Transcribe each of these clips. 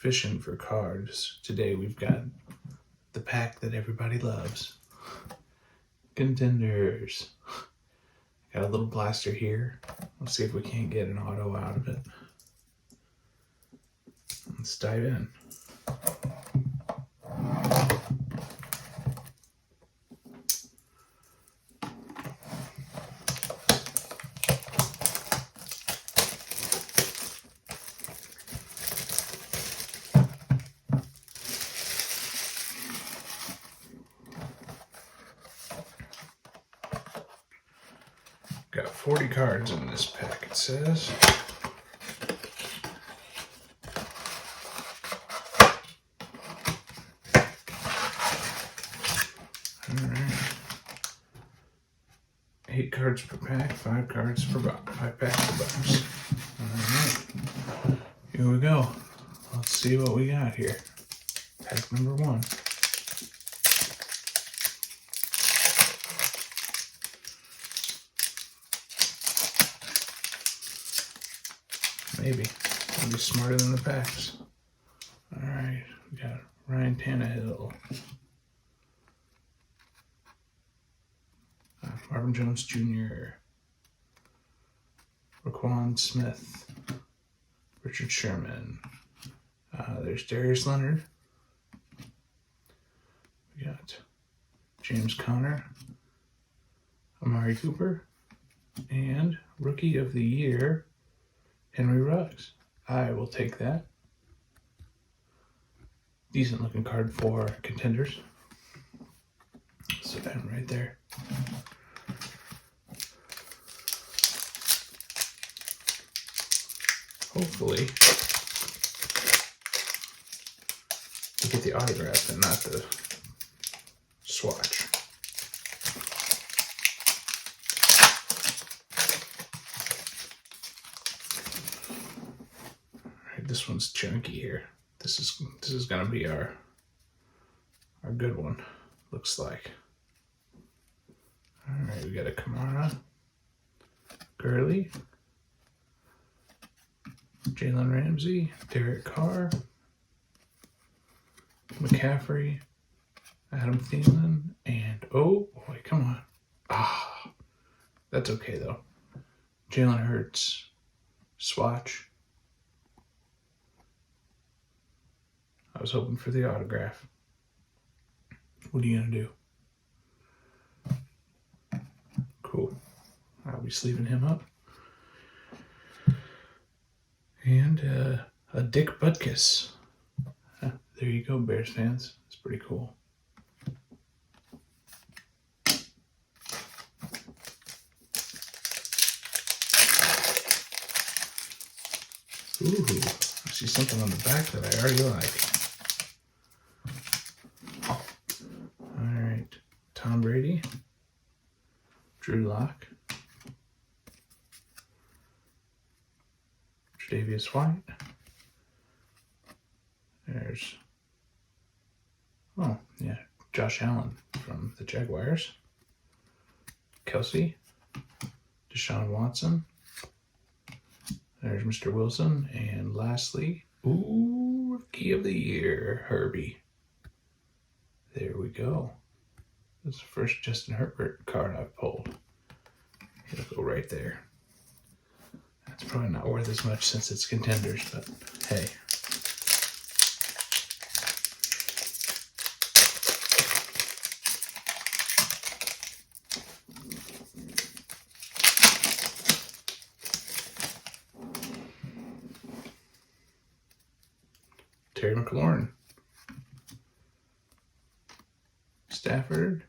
Fishin for cards. Today we've got the pack that everybody loves. Contenders. Got a little blaster here. Let's see if we can't get an auto out of it. Let's dive in. Got 40 cards in this pack, it says. Alright. 8 cards per pack, 5 cards per box, 5 packs per box. Alright. Here we go. Let's see what we got here. Pack number 1. Maybe. I'll be smarter than the packs. Alright, we got Ryan Tannehill. Marvin Jones Jr. Raquan Smith. Richard Sherman. There's Darius Leonard. We got James Conner. Amari Cooper. And Rookie of the Year, Henry Ruggs. I will take that. Decent looking card for Contenders. Sit down right there. Hopefully, we get the autograph and not the swatch. This one's chunky here. This is gonna be our good one. Looks like. All right, we got a Kamara, Gurley, Jalen Ramsey, Derek Carr, McCaffrey, Adam Thielen, and oh boy, come on. That's okay though. Jalen Hurts, swatch. I was hoping for the autograph. What are you gonna do? Cool. I'll be sleeving him up. And a Dick Butkus. There you go, Bears fans. It's pretty cool. Ooh, I see something on the back that I already like. Alright, Tom Brady, Drew Lock, Tre'Davious White. There's, Josh Allen from the Jaguars. Kelsey, Deshaun Watson. There's Mr. Wilson. And lastly, Rookie of the Year, Herbie. There we go. This is the first Justin Herbert card I've pulled. It'll go right there. That's probably not worth as much since it's Contenders, but hey. Terry McLaurin, Stafford,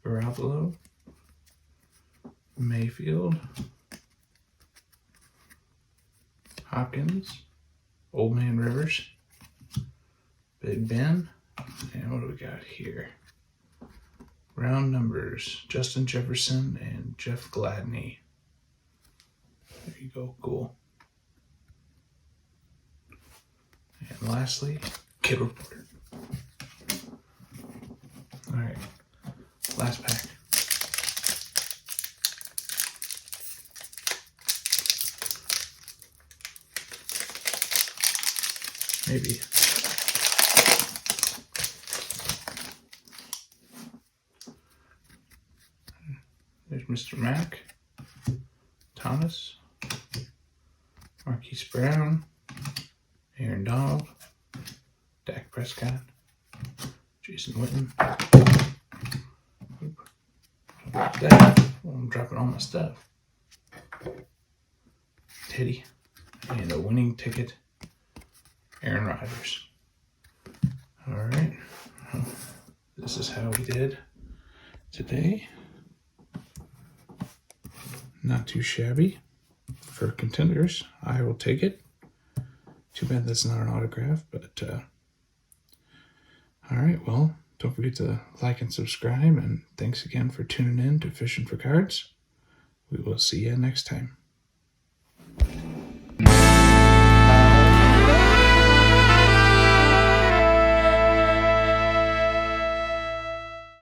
Garoppolo, Mayfield, Hopkins, Old Man Rivers, Big Ben, and what do we got here? Round numbers, Justin Jefferson and Jeff Gladney. There you go, cool. And lastly, Kid Report. All right, last pack. Maybe Mr. Mack, Thomas, Marquise Brown, Aaron Donald, Dak Prescott, Jason Witten. I'm dropping all my stuff. Teddy. And a winning ticket, Aaron Rodgers. All right. This is how we did today. Not too shabby for Contenders. I will take it. Too bad that's not an autograph, but all right. Well, don't forget to like and subscribe, and thanks again for tuning in to Fishing for Cards. We will see you next time.